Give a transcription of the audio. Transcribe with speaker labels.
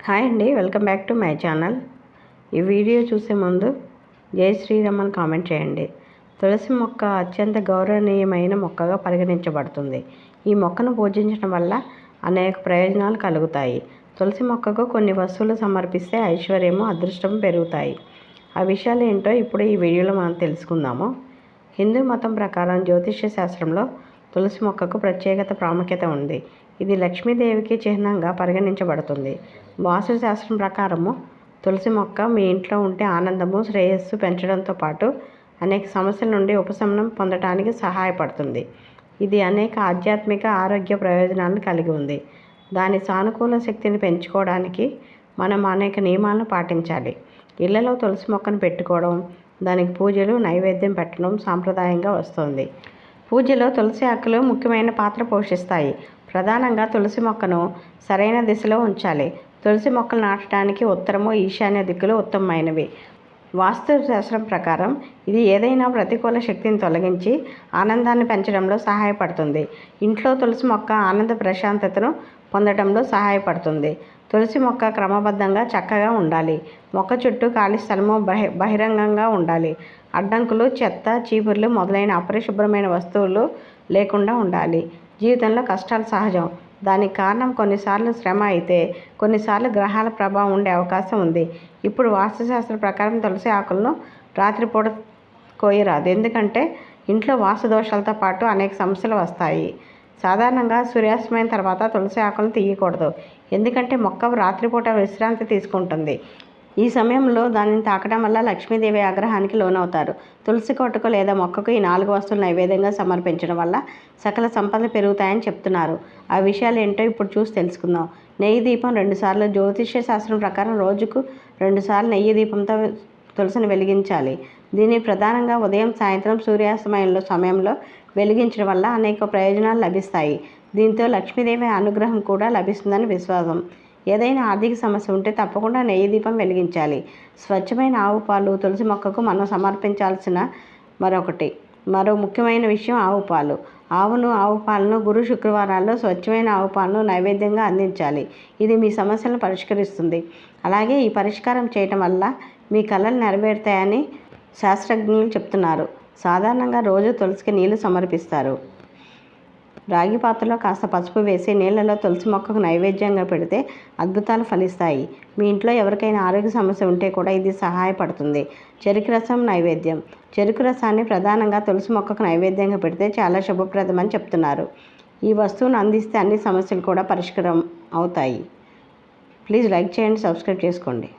Speaker 1: Hi అండి, welcome back to my channel. ఈ video చూసే ముందు జై శ్రీరామ్ అని కామెంట్ చేయండి. తులసి మొక్క అత్యంత గౌరవనీయమైన మొక్కగా పరిగణించబడుతుంది. ఈ మొక్కను పూజించడం వల్ల అనేక ప్రయోజనాలు కలుగుతాయి. తులసి మొక్కకు కొన్ని వస్తువులు సమర్పిస్తే ఐశ్వర్యము, అదృష్టము పెరుగుతాయి. ఆ విషయాలు ఏంటో ఇప్పుడు ఈ వీడియోలో మనం తెలుసుకుందాము. హిందూ మతం ప్రకారం జ్యోతిష్య శాస్త్రంలో తులసి మొక్కకు ప్రత్యేకత ప్రాముఖ్యత ఉంది. ఇది లక్ష్మీదేవికి చిహ్నంగా పరిగణించబడుతుంది. వాస్తు శాస్త్రం ప్రకారము తులసి మొక్క మీ ఇంట్లో ఉంటే ఆనందము, శ్రేయస్సు పెంచడంతో పాటు అనేక సమస్యల నుండి ఉపశమనం పొందడానికి సహాయపడుతుంది. ఇది అనేక ఆధ్యాత్మిక, ఆరోగ్య ప్రయోజనాలను కలిగి ఉంది. దాని సానుకూల శక్తిని పెంచుకోవడానికి మనం అనేక నియమాలను పాటించాలి. ఇళ్లలో తులసి మొక్కను పెట్టుకోవడం, దానికి పూజలు, నైవేద్యం పెట్టడం సాంప్రదాయంగా వస్తుంది. పూజలో తులసి ఆకులు ముఖ్యమైన పాత్ర పోషిస్తాయి. ప్రధానంగా తులసి మొక్కను సరైన దిశలో ఉంచాలి. తులసి మొక్కలు నాటడానికి ఉత్తరము, ఈశాన్య దిక్కులు ఉత్తమమైనవి. వాస్తు శాస్త్రం ప్రకారం ఇది ఏదైనా ప్రతికూల శక్తిని తొలగించి ఆనందాన్ని పెంచడంలో సహాయపడుతుంది. ఇంట్లో తులసి మొక్క ఆనంద ప్రశాంతతను పొందడంలో సహాయపడుతుంది. తులసి మొక్క క్రమబద్ధంగా చక్కగా ఉండాలి. మొక్క చుట్టూ ఖాళీ స్థలము బహిరంగంగా ఉండాలి. అడ్డంకులు, చెత్త, చీపుర్లు మొదలైన అపరిశుభ్రమైన వస్తువులు లేకుండా ఉండాలి. జీవితంలో కష్టాలు సహజం. దానికి కారణం కొన్నిసార్లు శ్రమ అయితే కొన్నిసార్లు గ్రహాల ప్రభావం ఉండే అవకాశం ఉంది. ఇప్పుడు వాస్తుశాస్త్ర ప్రకారం తులసి ఆకులను రాత్రిపూట కోయరాదు. ఎందుకంటే ఇంట్లో వాస్తు దోషాలతో పాటు అనేక సమస్యలు వస్తాయి. సాధారణంగా సూర్యాస్తమయం తర్వాత తులసి ఆకులను తీయకూడదు. ఎందుకంటే మొక్క రాత్రిపూట విశ్రాంతి తీసుకుంటుంది. ఈ సమయంలో దానిని తాకడం వల్ల లక్ష్మీదేవి ఆగ్రహానికి లోనవుతారు. తులసి కోటకు లేదా మొక్కకు ఈ 4 వస్తువులు నైవేద్యంగా సమర్పించడం వల్ల సకల సంపదలు పెరుగుతాయని చెప్తున్నారు. ఆ విషయాలు ఏంటో ఇప్పుడు చూసి తెలుసుకుందాం. నెయ్యి దీపం 2 సార్లు. జ్యోతిష్య శాస్త్రం ప్రకారం రోజుకు 2 సార్లు నెయ్యి దీపంతో తులసిని వెలిగించాలి. దీన్ని ప్రధానంగా ఉదయం, సాయంత్రం సూర్యాస్తమయంలో సమయంలో వెలిగించడం వల్ల అనేక ప్రయోజనాలు లభిస్తాయి. దీంతో లక్ష్మీదేవి అనుగ్రహం కూడా లభిస్తుందని విశ్వాసం. ఏదైనా ఆర్థిక సమస్య ఉంటే తప్పకుండా నెయ్యి దీపం వెలిగించాలి. స్వచ్ఛమైన ఆవు పాలు. తులసి మొక్కకు మనం సమర్పించాల్సిన మరో ముఖ్యమైన విషయం ఆవు పాలు. ఆవు పాలను గురు శుక్రవారాల్లో స్వచ్ఛమైన ఆవు పాలను నైవేద్యంగా అందించాలి. ఇది మీ సమస్యలను పరిష్కరిస్తుంది. అలాగే ఈ పరిష్కారం చేయటం వల్ల మీ కలలు నెరవేరుతాయని శాస్త్రజ్ఞులు చెప్తున్నారు. సాధారణంగా రోజు తులసికి నీళ్లు సమర్పిస్తారు. రాగి పాత్రలో కాస్త పసుపు వేసి నీళ్లలో తులసి మొక్కకు నైవేద్యంగా పెడితే అద్భుతాలు ఫలిస్తాయి. మీ ఇంట్లో ఎవరికైనా ఆరోగ్య సమస్య ఉంటే కూడా ఇది సహాయపడుతుంది. చెరుకు రసం నైవేద్యం. చెరుకు రసాన్ని ప్రధానంగా తులసి మొక్కకు నైవేద్యంగా పెడితే చాలా శుభప్రదమని చెప్తున్నారు. ఈ వస్తువును అందిస్తే అన్ని సమస్యలు కూడా పరిష్కారం అవుతాయి. ప్లీజ్ లైక్ చేయండి, సబ్స్క్రైబ్ చేసుకోండి.